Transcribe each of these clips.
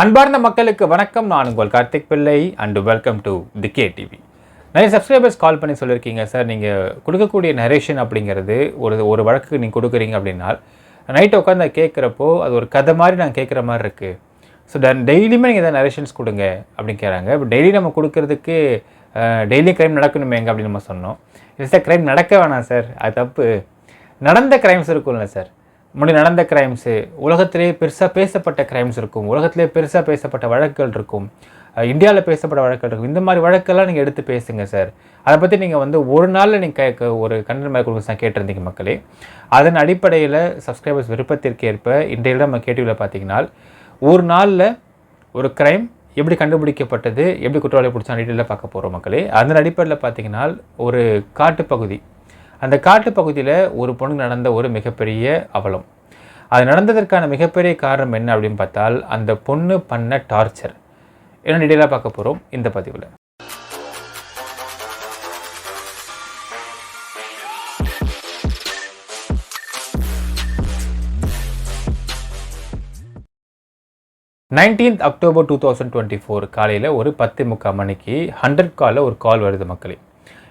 அன்பார்ந்த மக்களுக்கு வணக்கம். நான் உங்கள் கார்த்திக் பிள்ளை and welcome to the K TV. நிறைய சப்ஸ்கிரைபர்ஸ் கால் பண்ணி சொல்லியிருக்கீங்க, சார் நீங்கள் கொடுக்கக்கூடிய நரேஷன் அப்படிங்கிறது ஒரு வழக்கு நீங்கள் கொடுக்குறீங்க அப்படின்னா நைட்டு உட்காந்து கேட்குறப்போ அது ஒரு கதை மாதிரி நான் கேட்குற மாதிரி இருக்குது. ஸோ டெய்லியுமே நீங்கள் எதாவது நரேஷன்ஸ் கொடுங்க அப்படின்னு கேட்குறாங்க. இப்போ டெய்லி நம்ம கொடுக்கறதுக்கு டெய்லி க்ரைம் நடக்கணுமேங்க அப்படின்னு நம்ம சொன்னோம். இல்லை சார், க்ரைம் நடக்க வேணாம் சார், அது தப்பு. நடந்த க்ரைம்ஸ் இருக்கும்ல சார், முன்னாடி நடந்த க்ரைம்ஸு, உலகத்திலே பெருசாக பேசப்பட்ட க்ரைம்ஸ் இருக்கும், உலகத்திலே பெருசாக பேசப்பட்ட வழக்குகள் இருக்கும், இந்தியாவில் பேசப்பட்ட வழக்குகள் இருக்கும். இந்த மாதிரி வழக்கெல்லாம் நீங்கள் எடுத்து பேசுங்க சார். அதை பற்றி நீங்கள் ஒரு நாளில் நீங்கள் ஒரு கண்டென்ட் மாதிரி கொடுக்க கேட்டிருந்தீங்க மக்களே. அதன் அடிப்படையில் சப்ஸ்கிரைபர்ஸ் விருப்பத்திற்கு ஏற்ப இன்றைய நம்ம கேட்டிவில் பார்த்தீங்கன்னா ஒரு நாளில் ஒரு க்ரைம் எப்படி கண்டுபிடிக்கப்பட்டது, எப்படி குற்றவாளி பிடிச்சா டீட்டெயிலாக பார்க்க போகிறோம் மக்களே. அதன் அடிப்படையில் பார்த்தீங்கன்னா ஒரு காட்டுப்பகுதி, அந்த காட்டுப்பகுதியில் ஒரு பொண்ணுக்கு நடந்த ஒரு மிகப்பெரிய அவலம். அது நடந்ததற்கான மிகப்பெரிய காரணம் என்ன அப்படின்னு பார்த்தால் அந்த பொண்ணு பண்ண டார்ச்சர். என்ன டீட்டெயிலாக பார்க்க போகிறோம் இந்த பதிவில். October 19, 2024 காலையில் ஒரு 10:45 மணிக்கு 100 காலில் ஒரு கால் வருது மக்களே.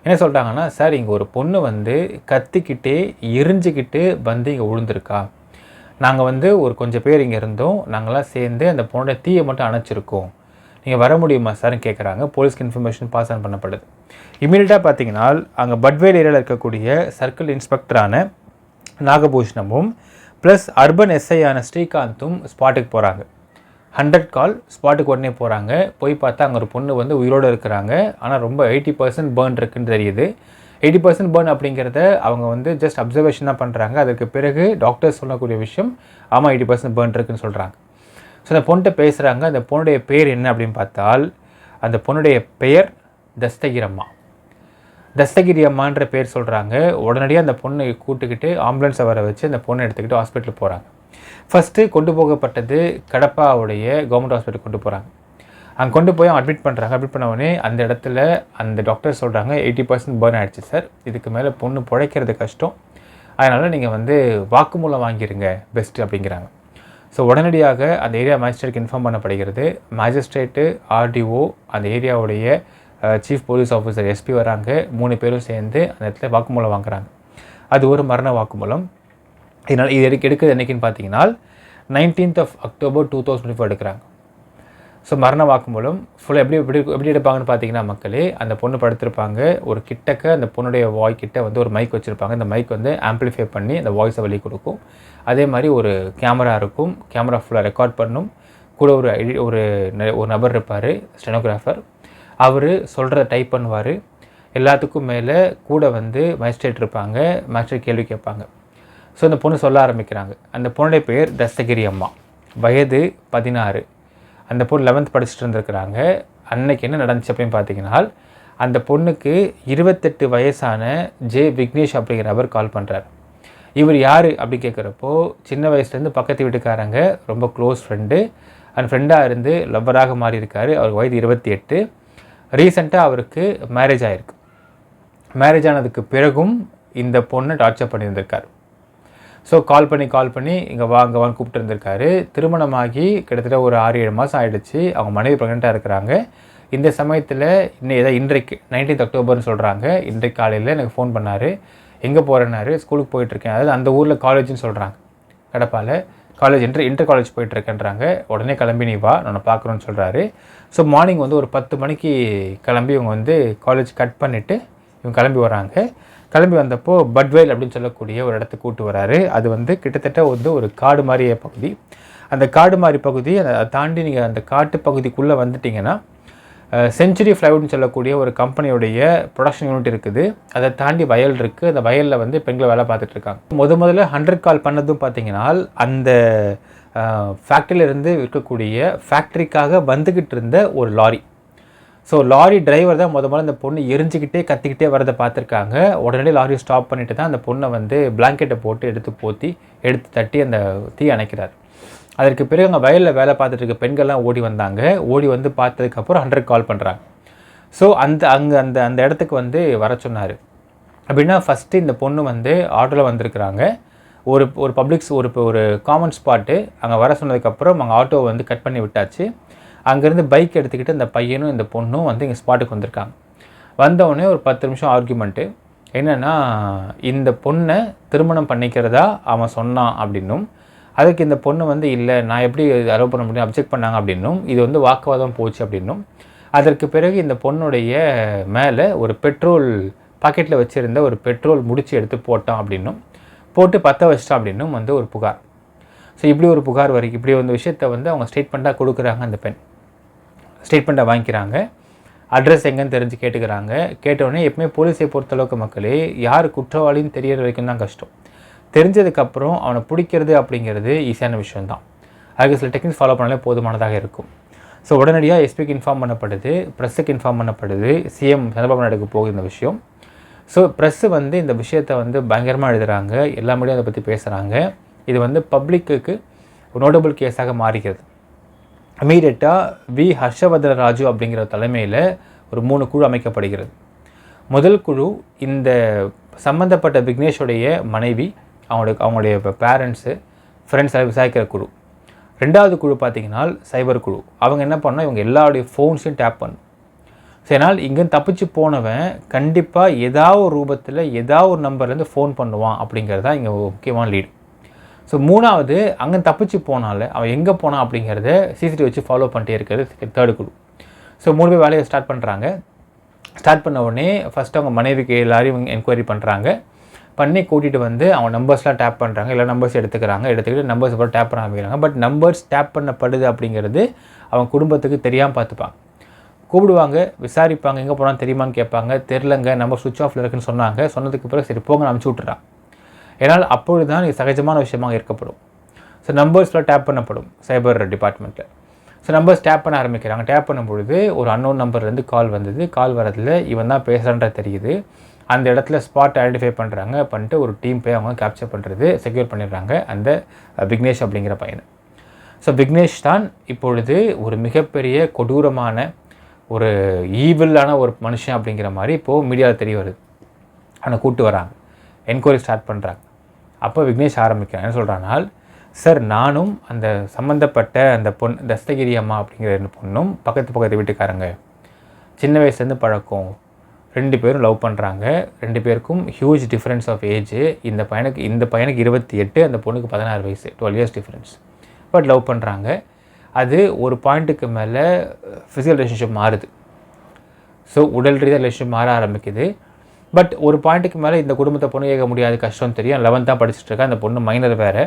என்ன சொல்கிறாங்கன்னா, சார் இங்கே ஒரு பொண்ணு கத்திக்கிட்டே எரிஞ்சிக்கிட்டு இங்கே விழுந்திருக்கா. நாங்கள் ஒரு கொஞ்சம் பேர் இங்கே இருந்தோம், நாங்களாம் சேர்ந்து அந்த பொண்ணோட தீயை மட்டும் அணைச்சிருக்கோம், நீங்கள் வர முடியுமா சார்னு கேட்குறாங்க. போலீஸ்க்கு இன்ஃபர்மேஷன் பாஸ் ஆன் பண்ணப்படுது. இமீடியட்டாக பார்த்தீங்கன்னா அங்கே பட்வேல் ஏரியாவில் இருக்கக்கூடிய சர்க்கிள் இன்ஸ்பெக்டரான நாகபூஷணமும் ப்ளஸ் அர்பன் எஸ்ஐயான ஸ்ரீகாந்தும் ஸ்பாட்டுக்கு போகிறாங்க. 100 கால் ஸ்பாட்டுக்கு உடனே போகிறாங்க. போய் பார்த்தா அங்கே ஒரு பொண்ணு உயிரோடு இருக்கிறாங்க. ஆனால் ரொம்ப 80% பேர்ன் இருக்குன்னு தெரியுது. 80% பேர்ன் அப்படிங்கிறத அவங்க ஜஸ்ட் அப்சர்வேஷன் தான் பண்ணுறாங்க. அதுக்கு பிறகு டாக்டர்ஸ் சொல்லக்கூடிய விஷயம், ஆமாம் 80% பேர்ன் இருக்குன்னு சொல்கிறாங்க. ஸோ அந்த பொண்ணுகிட்ட பேசுகிறாங்க. அந்த பொண்ணுடைய பேர் என்ன அப்படின்னு பார்த்தால் அந்த பொண்ணுடைய பெயர் தஸ்தகிரம்மா. தஸ்தகிரி அம்மான்ற பேர் சொல்கிறாங்க. உடனடியாக அந்த பொண்ணை கூட்டுக்கிட்டு ஆம்புலன்ஸை வர வச்சு அந்த பொண்ணை எடுத்துக்கிட்டு ஹாஸ்பிட்டலுக்கு போகிறாங்க. ஃபஸ்ட்டு கொண்டு போகப்பட்டது கடப்பாவுடைய கவர்மெண்ட் ஹாஸ்பிட்டல் கொண்டு போகிறாங்க. அங்கே கொண்டு போய் அட்மிட் பண்ணுறாங்க. அட்மிட் பண்ணவுடனே அந்த இடத்துல அந்த டாக்டர் சொல்கிறாங்க, 80% பேர்ன் ஆகிடுச்சு சார், இதுக்கு மேலே பொண்ணு பிழைக்கிறது கஷ்டம், அதனால் நீங்கள் வாக்குமூலம் வாங்கிடுங்க பெஸ்ட்டு அப்படிங்கிறாங்க. ஸோ உடனடியாக அந்த ஏரியா மேஜிஸ்ட்ரேட்டுக்கு இன்ஃபார்ம் பண்ணப்படுகிறது. மேஜிஸ்ட்ரேட்டு, ஆர்டிஓ, அந்த ஏரியாவுடைய சீஃப் போலீஸ் ஆஃபீஸர், எஸ்பி வராங்க. 3 பேரும் சேர்ந்து அந்த இடத்துல வாக்குமூலம் வாங்குறாங்க. அது ஒரு மரண வாக்குமூலம். இதனால் இது எடுக்கிறது என்றைக்குன்னு பார்த்தீங்கன்னா October 19, 2024 எடுக்கிறாங்க. ஸோ மரண வாக்குமூலம் ஃபுல்லாக எப்படி எடுப்பாங்கன்னு பார்த்தீங்கன்னா மக்களே, அந்த பொண்ணு படுத்திருப்பாங்க. ஒரு கிட்டக்க அந்த பொண்ணுடைய வாய்க்கிட்ட ஒரு மைக் வச்சுருப்பாங்க. அந்த மைக் ஆம்பிளிஃபை பண்ணி அந்த வாய்ஸை வெளியே கொடுக்கும். அதே மாதிரி ஒரு கேமரா இருக்கும். கேமரா ஃபுல்லாக ரெக்கார்ட் பண்ணும். கூட ஒரு நபர் இருப்பார், ஸ்டெனோகிராஃபர். அவர் சொல்கிறத டைப் பண்ணுவார். எல்லாத்துக்கும் மேலே கூட மேஜிஸ்ட்ரேட் இருப்பாங்க. மேஜிஸ்ட்ரேட் கேள்வி கேட்பாங்க. ஸோ அந்த பொண்ணு சொல்ல ஆரம்பிக்கிறாங்க. அந்த பொண்ணுடைய பேர் தஸ்தகிரி அம்மா, வயது 16. அந்த பொண்ணு 11th படிச்சுட்டு இருந்திருக்கிறாங்க. அன்னைக்கு என்ன நடந்துச்சு அப்படின்னு பார்த்தீங்கன்னா, அந்த பொண்ணுக்கு 28 வயசான விக்னேஷ் அப்படிங்கிற நபர் கால் பண்ணுறார். இவர் யார் அப்படி கேட்குறப்போ, சின்ன வயசுலேருந்து பக்கத்து வீட்டுக்காரங்க, ரொம்ப க்ளோஸ் ஃப்ரெண்டு, அந்த ஃப்ரெண்டாக இருந்து லவ்வராக மாறி இருக்கார். அவருக்கு வயது 28. ரீசெண்டாக அவருக்கு மேரேஜ் ஆகிருக்கு. மேரேஜ் ஆனதுக்கு பிறகும் இந்த பொண்ணை டார்ச்சர் பண்ணியிருந்திருக்கார். ஸோ கால் பண்ணி இங்கே வாங்க கூப்பிட்டு இருந்திருக்காரு. திருமணமாகி கிட்டத்தட்ட ஒரு 6-7 மாதம் ஆகிடுச்சு. அவங்க மனைவி ப்ரெக்னெண்ட்டாக இருக்கிறாங்க. இந்த சமயத்தில் இன்றைக்கு 19 அக்டோபர்னு சொல்கிறாங்க. இன்றைக்கு காலையில் எனக்கு ஃபோன் பண்ணார். எங்கே போகிறேன்னாரு. ஸ்கூலுக்கு போயிட்டுருக்கேன். அதாவது அந்த ஊரில் காலேஜ்னு சொல்கிறாங்க, கடப்பால் காலேஜ் இன்டர் காலேஜ் போயிட்டுருக்கேன்றாங்க. உடனே கிளம்பி நீ வா, நான் பார்க்குறோன்னு சொல்கிறாரு. ஸோ மார்னிங் ஒரு 10 மணிக்கு கிளம்பி இவங்க காலேஜ் கட் பண்ணிவிட்டு இவங்க கிளம்பி வராங்க. கிளம்பி வந்தப்போ பட்வேல் அப்படின்னு சொல்லக்கூடிய ஒரு இடத்துக்கு கூட்டு வராரு. அது கிட்டத்தட்ட ஒரு காடு மாதிரியே பகுதி. அந்த காடு மாதிரி பகுதி, அதை தாண்டி நீங்கள் அந்த காட்டு பகுதிக்குள்ளே வந்துட்டிங்கன்னா செஞ்சுரி ஃப்ளைவுட்னு சொல்லக்கூடிய ஒரு கம்பெனியுடைய ப்ரொடக்ஷன் யூனிட் இருக்குது. அதை தாண்டி வயல் இருக்குது. அந்த வயலில் பெண்கள் வேலை பார்த்துட்ருக்காங்க. முதல்ல 100 கால் பண்ணதும் பார்த்தீங்கன்னா அந்த ஃபேக்ட்ரியிலேருந்து இருக்கக்கூடிய ஃபேக்ட்ரிக்காக வந்துக்கிட்டு இருந்த ஒரு லாரி. ஸோ லாரி டிரைவர் தான் முதல்ல அந்த பொண்ணு எரிஞ்சிக்கிட்டே கத்திக்கிட்டே வரதை பார்த்துருக்காங்க. உடனே லாரியை ஸ்டாப் பண்ணிவிட்டு தான் அந்த பொண்ணை பிளாங்கெட்டை போட்டு எடுத்து தட்டி அந்த தீ அணைக்கிறார். அதற்கு பிறகு அங்கே வயலில் வேலை பார்த்துட்டு இருக்க பெண்கள்லாம் ஓடி வந்தாங்க. ஓடி பார்த்ததுக்கப்புறம் 100 கால் பண்ணுறாங்க. ஸோ அந்த இடத்துக்கு வர சொன்னார். அப்படின்னா ஃபஸ்ட்டு இந்த பொண்ணு ஆட்டோவில் வந்திருக்கிறாங்க. ஒரு பப்ளிக்ஸ் ஒரு காமன் ஸ்பாட்டு அங்கே வர சொன்னதுக்கப்புறம் அங்கே ஆட்டோவை வந்து கட் பண்ணி விட்டாச்சு. அங்கேருந்து பைக் எடுத்துக்கிட்டு இந்த பையனும் இந்த பொண்ணும் வந்து இங்கே ஸ்பாட்டுக்கு வந்திருக்காங்க. வந்தவுடனே ஒரு 10 நிமிஷம் ஆர்கியூமெண்ட்டு. என்னென்னா, இந்த பொண்ணை திருமணம் பண்ணிக்கிறதா அவன் சொன்னான் அப்படின்னும், அதுக்கு இந்த பொண்ணு வந்து இல்லை நான் எப்படி அலோவ் பண்ண முடியும் அப்ஜெக்ட் பண்ணாங்க அப்படின்னும், இது வந்து வாக்குவாதம் போச்சு அப்படின்னும், அதற்கு பிறகு இந்த பொண்ணுடைய மேலே ஒரு பெட்ரோல் பாக்கெட்டில் வச்சுருந்த ஒரு பெட்ரோல் முடிச்சு எடுத்து போட்டான் அப்படின்னும், போட்டு பற்ற வச்சிட்டான் அப்படின்னும் வந்து ஒரு புகார். ஸோ இப்படி ஒரு புகார் வரைக்கும் இப்படி வந்து விஷயத்தை வந்து அவங்க ஸ்டேட்மெண்ட்டாக கொடுக்குறாங்க. அந்த பெண் ஸ்டேட்மெண்ட்டை வாங்கிக்கிறாங்க. அட்ரஸ் எங்கேன்னு தெரிஞ்சு கேட்டுக்கிறாங்க. கேட்டவுடனே எப்பவுமே போலீஸை பொறுத்தளவுக்கு மக்களே யார் குற்றவாளின்னு தெரியற வரைக்கும் தான் கஷ்டம். தெரிஞ்சதுக்கப்புறம் அவனை பிடிக்கிறது அப்படிங்கிறது ஈஸியான விஷயந்தான். அதுக்கு சில டெக்னிக்ஸ் ஃபாலோ பண்ணாலே போதுமானதாக இருக்கும். ஸோ உடனடியாக எஸ்பிக்கு இன்ஃபார்ம் பண்ணப்படுது, ப்ரெஸ்ஸுக்கு இன்ஃபார்ம் பண்ணப்படுது, சிஎம் சந்திரபாபு நாயுடுக்கு போகுது இந்த விஷயம். ஸோ ப்ரெஸ்ஸு வந்து இந்த விஷயத்தை வந்து பயங்கரமாக எழுதுகிறாங்க, எல்லா மீடியும் அதை பற்றி பேசுகிறாங்க. இது வந்து பப்ளிக்கு ஒரு நோட்டபிள் கேஸாக மாறிக்கிறது. இமீடியட்டாக ஹர்ஷவர்தன ராஜு அப்படிங்கிற தலைமையில் ஒரு 3 குழு அமைக்கப்படுகிறது. முதல் குழு இந்த சம்மந்தப்பட்ட விக்னேஷுடைய மனைவி, அவங்களுடைய பேரண்ட்ஸு, ஃப்ரெண்ட்ஸ் விசாரிக்கிற குழு. 2வது குழு பார்த்திங்கன்னா சைபர் குழு. அவங்க என்ன பண்ணால் இவங்க எல்லாருடைய ஃபோன்ஸையும் டேப் பண்ணும். சரினால் இங்கேருந்து தப்பிச்சு போனவன் கண்டிப்பாக ஏதாவது ஒரு ரூபத்தில் ஏதாவது ஒரு நம்பர்லேருந்து ஃபோன் பண்ணுவான் அப்படிங்கிறது தான் இங்கே முக்கியமான லீடு. ஸோ 3வது அங்கே தப்பிச்சு போனால அவன் எங்கே போனான் அப்படிங்கிறத சிசிடிவி வச்சு ஃபாலோ பண்ணிட்டே இருக்கிறது 3rd குழு. ஸோ 3 பேர் வேலையை ஸ்டார்ட் பண்ணுறாங்க. ஸ்டார்ட் பண்ண உடனே ஃபஸ்ட்டு அவங்க மனைவிக்கு எல்லாரையும் என்கொயரி பண்ணுறாங்க. பண்ணி கூட்டிகிட்டு வந்து அவங்க நம்பர்ஸ்லாம் டேப் பண்ணுறாங்க. எல்லா நம்பர்ஸ் எடுத்துக்கிட்டு நம்பர்ஸ் அப்புறம் டேப் பண்ண ஆரம்பிக்கிறாங்க. பட் நம்பர்ஸ் டேப் பண்ணப்படுது அப்படிங்கிறது அவங்க குடும்பத்துக்கு தெரியாமல் பார்த்துப்பாங்க. கூப்பிடுவாங்க, விசாரிப்பாங்க, எங்கே போனாலும் தெரியுமான்னு கேட்பாங்க. தெரிலங்க, நம்பர் சுவிட்ச் ஆஃபில் இருக்குன்னு சொன்னாங்க. சொன்னதுக்கு பிறகு சரி போங்க அனுப்பிச்சி விட்டுறான். ஏன்னால் அப்பொழுது தான் இது சகஜமான விஷயமாக இருக்கப்படும். ஸோ நம்பர்ஸ்லாம் டேப் பண்ணப்படும் சைபர் டிபார்ட்மெண்ட்டில். ஸோ நம்பர்ஸ் டேப் பண்ண ஆரம்பிக்கிறாங்க. டேப் பண்ணும்பொழுது ஒரு அன்னோன் நம்பர்லேருந்து கால் வந்தது. கால் வரதில் இவன் தான் பேசுகிறான்ற தெரியுது. அந்த இடத்துல ஸ்பாட் ஐடென்டிஃபை பண்ணுறாங்க. பண்ணிட்டு ஒரு டீம் போய் அவங்க கேப்சர் பண்ணுறது, செக்யூர் பண்ணிடுறாங்க அந்த விக்னேஷ் அப்படிங்கிற பையனை. ஸோ விக்னேஷ் தான் இப்பொழுது ஒரு மிகப்பெரிய கொடூரமான ஒரு ஈவில்லான ஒரு மனுஷன் அப்படிங்கிற மாதிரி இப்போது மீடியாவில் தெரிய வருது. அவனை கூப்பிட்டு வராங்க, என்கொயரி ஸ்டார்ட் பண்ணுறாங்க. அப்போ விக்னேஷ் ஆரம்பிக்கிறான். என்ன சொல்கிறானால், சார் நானும் அந்த சம்மந்தப்பட்ட அந்த தஸ்தகிரி அம்மா அப்படிங்கிற பொண்ணும் பக்கத்து வீட்டுக்காரங்க, சின்ன வயசுலேருந்து பழக்கம், 2 பேரும் லவ் பண்ணுறாங்க. 2 பேருக்கும் ஹியூஜ் டிஃப்ரென்ஸ் ஆஃப் ஏஜ். இந்த பையனுக்கு 28, அந்த பொண்ணுக்கு 16 வயசு, 12 இயர்ஸ் டிஃப்ரென்ஸ். பட் லவ் பண்ணுறாங்க. அது ஒரு பாயிண்ட்டுக்கு மேலே ஃபிசிக்கல் ரிலேஷன்ஷிப் மாறுது. ஸோ உடல் ரீதியாக ரிலேஷன்ஷிப் மாற ஆரம்பிக்குது. பட் ஒரு பாயிண்ட்டுக்கு மேலே இந்த குடும்பத்தை பொண்ணு கேட்க முடியாது, கஷ்டம் தெரியும். 11th தான் படிச்சுட்டு இருக்கா, அந்த பொண்ணு மைனர் வேறு.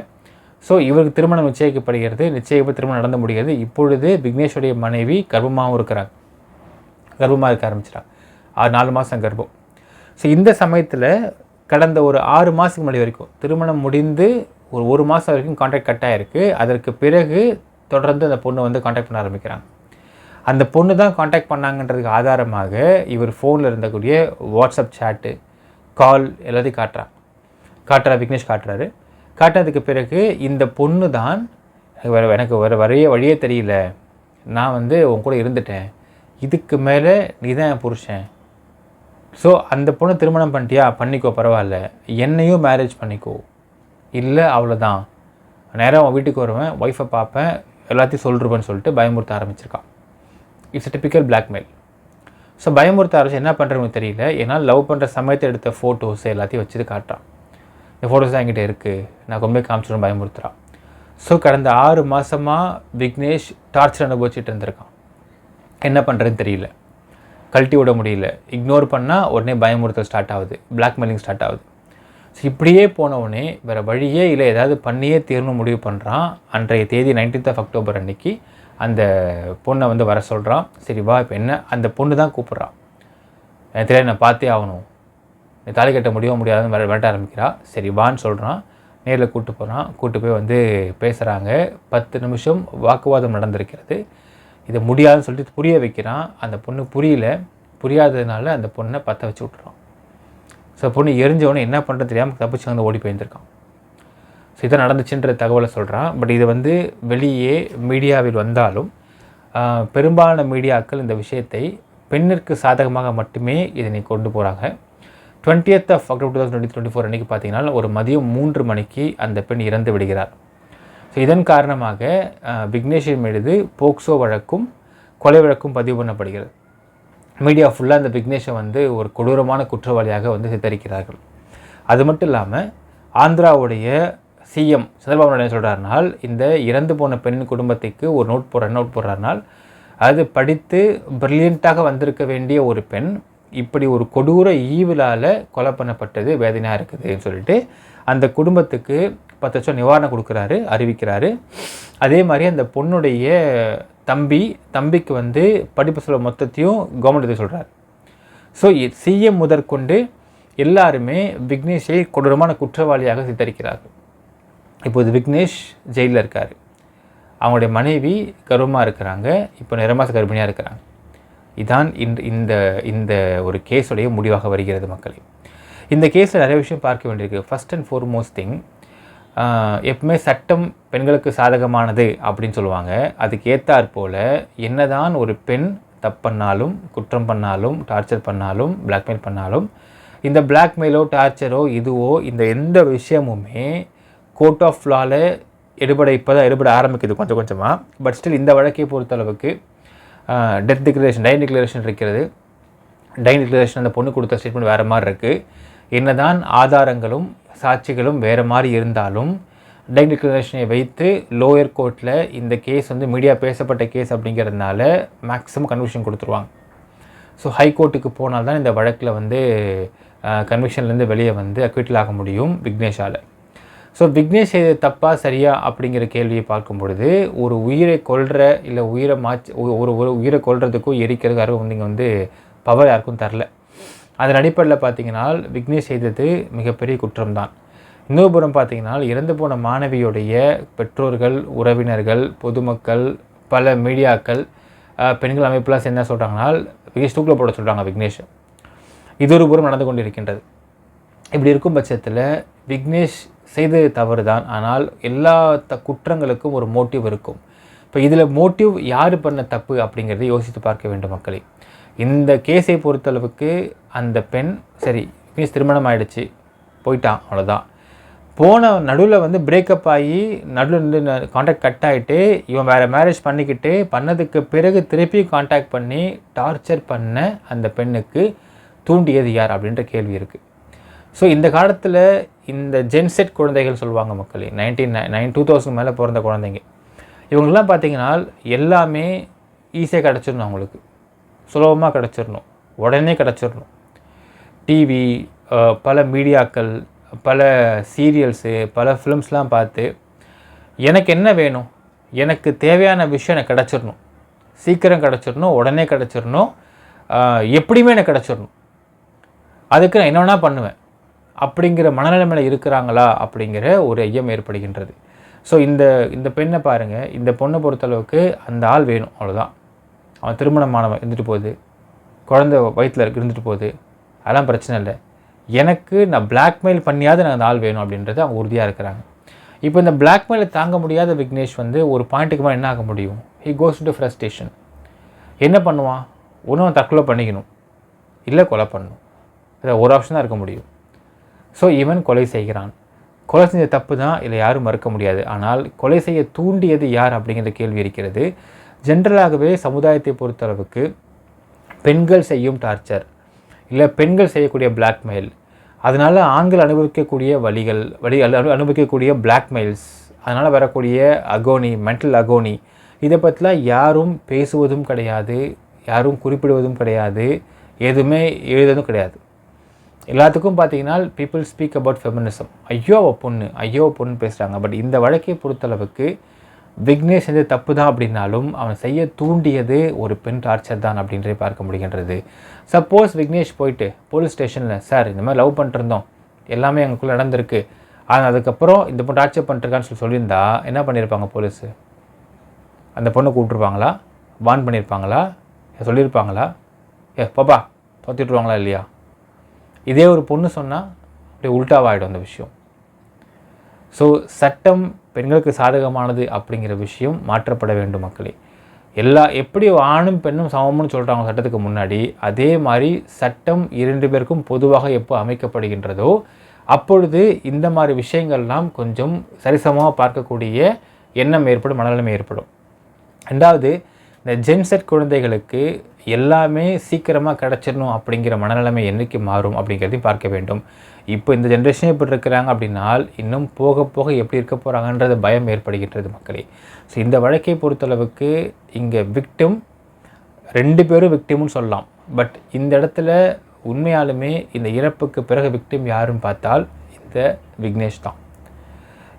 ஸோ இவருக்கு திருமணம் நிச்சயிக்கப்படுகிறது. நிச்சயமாக திருமணம் நடந்து முடிகிறது. இப்பொழுது விக்னேஷுடைய மனைவி கர்ப்பமாகவும் இருக்கிறாங்க. கர்ப்பமாக இருக்க ஆரம்பிச்சிட்டாங்க. 4 மாதம் கர்ப்பம். ஸோ இந்த சமயத்தில் கடந்த ஒரு 6 மாதத்துக்கு முன்னாடி வரைக்கும் திருமணம் முடிந்து ஒரு 1 மாதம் வரைக்கும் கான்டாக்ட் கட் ஆகிருக்கு. அதற்கு பிறகு தொடர்ந்து அந்த பொண்ணு வந்து கான்டாக்ட் பண்ண ஆரம்பிக்கிறாங்க. அந்த பொண்ணு தான் கான்டாக்ட் பண்ணாங்கன்றதுக்கு ஆதாரமாக இவர் ஃபோனில் இருந்தக்கூடிய வாட்ஸ்அப் சேட்டு, கால் எல்லாத்தையும் காட்டுறா விக்னேஷ் காட்டுறாரு. காட்டினதுக்கு பிறகு இந்த பொண்ணு தான் எனக்கு வழியே தெரியல, நான் வந்து உன் கூட இருந்துட்டேன், இதுக்கு மேலே நீ தான் என் புருஷன். ஸோ அந்த பொண்ணை திருமணம் பண்ணிட்டியா, பண்ணிக்கோ பரவாயில்ல, என்னையும் மேரேஜ் பண்ணிக்கோ, இல்லை அவ்வளோதான், நேராக அவன் வீட்டுக்கு வருவேன், ஒய்ஃபை பார்ப்பேன், எல்லாத்தையும் சொல்லிருப்பேன்னு சொல்லிட்டு பயமுறுத்த ஆரம்பிச்சிருக்கான். It's typical blackmail. ஸோ பயமுறுத்த ஆரம்பிச்சு என்ன பண்ணுறவங்க தெரியல. ஏன்னா லவ் பண்ணுற சமயத்தை எடுத்த ஃபோட்டோஸ் எல்லாத்தையும் வச்சுட்டு காட்டுறான். இந்த ஃபோட்டோஸ் தான் என்கிட்ட இருக்குது, நான் கொண்டு போய் காமிச்சிடும் பயமுறுத்துறான். ஸோ கடந்த 6 மாதமாக விக்னேஷ் டார்ச்சர் அனுபவிச்சுட்டு இருந்திருக்கான். என்ன பண்ணுறதுன்னு தெரியல, கழட்டி விட முடியல, இக்னோர் பண்ணால் உடனே பயமுறுத்தல் ஸ்டார்ட் ஆகுது, பிளாக்மெயிலிங் ஸ்டார்ட் ஆகுது. ஸோ இப்படியே போனவுடனே வேறு வழியே இல்லை, ஏதாவது பண்ணியே தீர்னு முடிவு பண்ணுறான். அன்றைய தேதி 19th அக்டோபர் அன்றைக்கி அந்த பொண்ணை வந்து வர சொல்கிறான். சரி வா, இப்போ என்ன, அந்த பொண்ணு தான் கூப்பிட்றான். எனக்கு தெரியாது, நான் பார்த்தே ஆகணும், நீ தாலி கட்ட முடியாதுன்னு விரட்ட ஆரம்பிக்கிறா. சரி வான்னு சொல்கிறான். நேரில் கூப்பிட்டு போகிறான். கூப்பிட்டு போய் வந்து பேசுகிறாங்க. 10 நிமிஷம் வாக்குவாதம் நடந்திருக்கிறது. இதை முடியாதுன்னு சொல்லிட்டு புரிய வைக்கிறான். அந்த பொண்ணு புரியாததுனால அந்த பொண்ணை பற்ற வச்சு விட்டுறான். ஸோ பொண்ணு எரிஞ்சவொடனே என்ன பண்ணுறது தெரியாமல் தப்பிச்சு வந்து ஓடி போயிருந்திருக்கான். ஸோ இதை நடந்துச்சுன்ற தகவலை சொல்கிறான். பட் இது வந்து வெளியே மீடியாவில் வந்தாலும் பெரும்பாலான மீடியாக்கள் இந்த விஷயத்தை பெண்ணிற்கு சாதகமாக மட்டுமே இதனை கொண்டு போகிறாங்க. 20th of October 2024 அன்றைக்கி பார்த்தீங்கன்னா ஒரு மதியம் 3 மணிக்கு அந்த பெண் இறந்து விடுகிறார். ஸோ இதன் காரணமாக விக்னேஷின் மீது போக்சோ வழக்கும் கொலை வழக்கும் பதிவு பண்ணப்படுகிறது. மீடியா ஃபுல்லாக அந்த விக்னேஷை வந்து ஒரு கொடூரமான குற்றவாளியாக வந்து சித்தரிக்கிறார்கள். அது மட்டும் இல்லாமல் ஆந்திராவுடைய சிஎம் சந்திரபாபு நாயுடு என்ன சொல்கிறாருனால், இந்த இறந்து போன பெண்ணின் குடும்பத்துக்கு ஒரு நோட் போடுறாருனால், அது படித்து பிரில்லியண்ட்டாக வந்திருக்க வேண்டிய ஒரு பெண் இப்படி ஒரு கொடூர ஈவிலால் கொலை பண்ணப்பட்டது வேதனையாக இருக்குதுன்னு சொல்லிட்டு அந்த குடும்பத்துக்கு 10 லட்சம் நிவாரணம் கொடுக்குறாரு, அறிவிக்கிறாரு. அதே மாதிரி அந்த பொண்ணுடைய தம்பிக்கு வந்து படிப்பு செலவு மொத்தத்தையும் கவர்மெண்ட் இதை சொல்கிறார். ஸோ சிஎம் முதற்கொண்டு எல்லாருமே விக்னேஷை கொடூரமான குற்றவாளியாக சித்தரிக்கிறார்கள். இப்போது விக்னேஷ் ஜெயிலில் இருக்கார். அவங்களுடைய மனைவி கர்ப்பமாக இருக்கிறாங்க. இப்போ 2 மாத கர்ப்பிணியாக இருக்கிறாங்க. இதான் இந்த இந்த ஒரு கேஸுடைய முடிவாக வருகிறது மக்களே. இந்த கேஸில் நிறைய விஷயம் பார்க்க வேண்டியிருக்கு. ஃபஸ்ட் அண்ட் ஃபார்மோஸ்ட் திங், எப்பவுமே சட்டம் பெண்களுக்கு சாதகமானது அப்படின்னு சொல்லுவாங்க. அதுக்கு ஏற்றாற் போல் என்னதான் ஒரு பெண் தப்பு பண்ணாலும், குற்றம் பண்ணாலும், டார்ச்சர் பண்ணாலும், பிளாக்மெயில் பண்ணாலும், இந்த பிளாக்மெயிலோ டார்ச்சரோ இதுவோ இந்த எந்த விஷயமுமே கோர்ட் ஆஃப் லாவில் இப்போ தான் எடுபட ஆரம்பிக்குது கொஞ்சம் கொஞ்சமாக. பட் ஸ்டில் இந்த வழக்கை பொறுத்தளவுக்கு டைன் டிக்ளரேஷன் இருக்கிறது. டைன் டிக்ளரேஷன் அந்த பொண்ணு கொடுத்த ஸ்டேட்மெண்ட் வேறு மாதிரி இருக்குது. என்னதான் ஆதாரங்களும் சாட்சிகளும் வேறு மாதிரி இருந்தாலும் டைன் டிக்ளரேஷனை வைத்து லோயர் கோர்ட்டில் இந்த கேஸ் வந்து மீடியா பேசப்பட்ட கேஸ் அப்படிங்கிறதுனால மேக்ஸிமம் கன்விக்ஷன் கொடுத்துருவாங்க. ஸோ ஹைகோர்ட்டுக்கு போனால் தான் இந்த வழக்கில் வந்து கன்விக்ஷன்லேருந்து வெளியே வந்து அக்விட்டல் ஆக முடியும் விக்னேஷால். ஸோ விக்னேஷ் செய்த தப்பாக சரியா அப்படிங்கிற கேள்வியை பார்க்கும் பொழுது ஒரு உயிரை கொல்ற இல்லை ஒரு உயிரை கொல்றதுக்கும் எரிக்கிறதுக்கு யாரும் வந்து இங்கே வந்து பவர் யாருக்கும் தரல. அதன் அடிப்படையில் பார்த்தீங்கன்னா விக்னேஷ் செய்தது மிகப்பெரிய குற்றம்தான். இன்னொரு புறம் பார்த்தீங்கன்னா இறந்து போன மாணவியுடைய பெற்றோர்கள், உறவினர்கள், பொதுமக்கள், பல மீடியாக்கள், பெண்கள் அமைப்புலாம் என்ன சொல்கிறாங்கன்னா விக்னேஷ் தூக்கில் போட சொல்கிறாங்க விக்னேஷ். இது ஒரு புறம் நடந்து கொண்டு இருக்கின்றது. இப்படி இருக்கும் பட்சத்தில் விக்னேஷ் செய்தது தவறு தான். ஆனால் எல்லா குற்றங்களுக்கும் ஒரு மோட்டிவ் இருக்கும். இப்போ இதில் மோட்டிவ் யார் பண்ண தப்பு அப்படிங்கிறத யோசித்து பார்க்க வேண்டும் மக்களே. இந்த கேஸை பொறுத்தளவுக்கு அந்த பெண் சரி விக்னேஷ் திருமணம் ஆகிடுச்சு, போயிட்டான், அவ்வளோதான். போன நடுவில் வந்து பிரேக்கப் ஆகி நடுவில் இருந்து கான்டாக்ட் கட் ஆகிட்டு இவன் வேறு மேரேஜ் பண்ணிக்கிட்டு பண்ணதுக்கு பிறகு திருப்பி கான்டாக்ட் பண்ணி டார்ச்சர் பண்ண அந்த பெண்ணுக்கு தூண்டியது யார் அப்படின்ற கேள்வி இருக்குது. ஸோ இந்த காலத்தில் இந்த ஜென்செட் குழந்தைகள் சொல்லுவாங்க மக்களே, 2000 மேலே பிறந்த குழந்தைங்க, இவங்கெல்லாம் பார்த்திங்கன்னா எல்லாமே ஈஸியாக கிடச்சிடணும், அவங்களுக்கு சுலபமாக கிடச்சிடணும், உடனே கிடச்சிடணும். டிவி, பல மீடியாக்கள், பல சீரியல்ஸு, பல ஃபிலிம்ஸ்லாம் பார்த்து எனக்கு என்ன வேணும், எனக்கு தேவையான விஷயம் எனக்கு கிடச்சிடணும், சீக்கிரம் கிடச்சிடணும், உடனே கிடச்சிடணும், எப்படியுமே எனக்கு கிடச்சிடணும், அதுக்கு நான் என்ன வேணால் பண்ணுவேன் அப்படிங்கிற மனநிலைமையில் இருக்கிறாங்களா அப்படிங்கிற ஒரு ஐயம் ஏற்படுகின்றது. ஸோ இந்த பெண்ணை பாருங்கள், இந்த பொண்ணை பொறுத்தளவுக்கு அந்த ஆள் வேணும், அவ்வளோதான். அவன் திருமணமானவன் இருந்துட்டு போகுது, குழந்தை வயிற்றில் இருந்துட்டு போகுது, அதெல்லாம் பிரச்சனை இல்லை, எனக்கு நான் பிளாக்மெயில் பண்ணியாவது நான் அந்த ஆள் வேணும் அப்படின்றது அவங்க உறுதியாக இருக்கிறாங்க. இப்போ இந்த பிளாக்மெயிலை தாங்க முடியாத விக்னேஷ் வந்து ஒரு பாயிண்ட்டுக்கு மேலே என்ன ஆக முடியும்? He goes to frustration. என்ன பண்ணுவான்? ஒன்று அவன் தற்கொலை பண்ணிக்கணும், இல்லை கொலை பண்ணணும். இதை ஒரு ஆப்ஷன் தான் இருக்க முடியும். ஸோ இவன் கொலை செய்கிறான். கொலை செஞ்ச தப்பு தான், இல்லை யாரும் மறுக்க முடியாது. ஆனால் கொலை செய்ய தூண்டியது யார் அப்படிங்கிற கேள்வி இருக்கிறது. ஜென்ரலாகவே சமுதாயத்தை பொறுத்தளவுக்கு பெண்கள் செய்யும் டார்ச்சர், இல்லை பெண்கள் செய்யக்கூடிய பிளாக்மெயில், அதனால் ஆண்கள் அனுபவிக்கக்கூடிய அனுபவிக்கக்கூடிய பிளாக்மெயில்ஸ், அதனால் வரக்கூடிய அகோனி, மென்டல் அகோனி, இதை பற்றிலாம் யாரும் பேசுவதும் கிடையாது, யாரும் குறிப்பிடுவதும் கிடையாது, எதுவுமே எழுதுவதும் கிடையாது. எல்லாத்துக்கும் பார்த்தீங்கன்னா பீப்புள் ஸ்பீக் அபவுட் ஃபெமினிசம், ஐயோ பொண்ணு பேசுகிறாங்க. பட் இந்த வழக்கை பொறுத்தளவுக்கு விக்னேஷ் செஞ்ச தப்பு தான் அப்படின்னாலும் அவன் செய்ய தூண்டியது ஒரு பெண் டார்ச்சர் தான் அப்படின்றே பார்க்க முடிகின்றது. சப்போஸ் விக்னேஷ் போயிட்டு போலீஸ் ஸ்டேஷனில் சார் இந்த மாதிரி லவ் பண்ணிருந்தோம், எல்லாமே எங்களுக்குள்ளே நடந்திருக்கு, ஆனால் அதுக்கப்புறம் இந்த பொண்ணு டார்ச்சர் பண்ணிருக்கான்னு சொல்லியிருந்தா என்ன பண்ணியிருப்பாங்க? போலீஸு அந்த பொண்ணை கூப்பிட்ருப்பாங்களா? வார்ன் பண்ணியிருப்பாங்களா? சொல்லியிருப்பாங்களா? பாப்பா தொத்திட்டுருவாங்களா இல்லையா? இதே ஒரு பொண்ணு சொன்னால் அப்படியே உல்ட்டாவாகிடும் அந்த விஷயம். ஸோ சட்டம் பெண்களுக்கு சாதகமானது அப்படிங்கிற விஷயம் மாற்றப்பட வேண்டும் மக்களே. எப்படி ஆணும் பெண்ணும் சமம்னு சொல்கிறாங்க சட்டத்துக்கு முன்னாடி, அதே மாதிரி சட்டம் 2 பேருக்கும் பொதுவாக எப்போ அமைக்கப்படுகின்றதோ அப்பொழுது இந்த மாதிரி விஷயங்கள்லாம் கொஞ்சம் சரிசமமாக பார்க்கக்கூடிய எண்ணம் ஏற்படும், மனநிலைமை ஏற்படும். 2வது, இந்த ஜென்செட் குழந்தைகளுக்கு எல்லாமே சீக்கிரமாக கிடச்சிடணும் அப்படிங்கிற மனநிலைமை என்றைக்கு மாறும் அப்படிங்கிறதையும் பார்க்க வேண்டும். இப்போ இந்த ஜென்ரேஷன் எப்படி இருக்கிறாங்க அப்படின்னால் இன்னும் போக போக எப்படி இருக்க போகிறாங்கன்றது பயம் ஏற்படுகின்றது மக்களே. ஸோ இந்த வழக்கை பொறுத்தளவுக்கு இங்கே விக்டிம் 2 பேரும் விக்டிம்னு சொல்லலாம். பட் இந்த இடத்துல உண்மையாலுமே இந்த இறப்புக்கு பிறகு விக்டிம் யாருன்னு பார்த்தால் இந்த விக்னேஷ் தான்.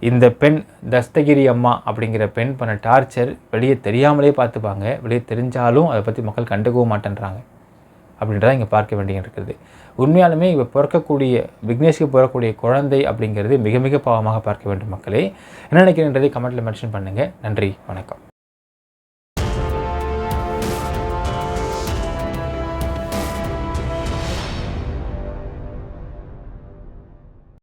இந்த பெண் தஸ்தகிரி அம்மா அப்படிங்கிற பெண் பண்ண டார்ச்சர் வெளியே தெரியாமலே பார்த்துப்பாங்க. வெளியே தெரிஞ்சாலும் அதை பற்றி மக்கள் கண்டுக்கவும் மாட்டேன்றாங்க அப்படின்றத இங்கே பார்க்க வேண்டிய இருக்கிறது. உண்மையாலுமே இப்போ பிறக்கக்கூடிய விக்னேஷ்க்கு பிறக்கக்கூடிய குழந்தை அப்படிங்கிறது மிக மிக பாவமாக பார்க்க வேண்டும் மக்களே. என்ன நினைக்கிறேன்றதை கமெண்ட்டில் மென்ஷன் பண்ணுங்கள். நன்றி, வணக்கம்.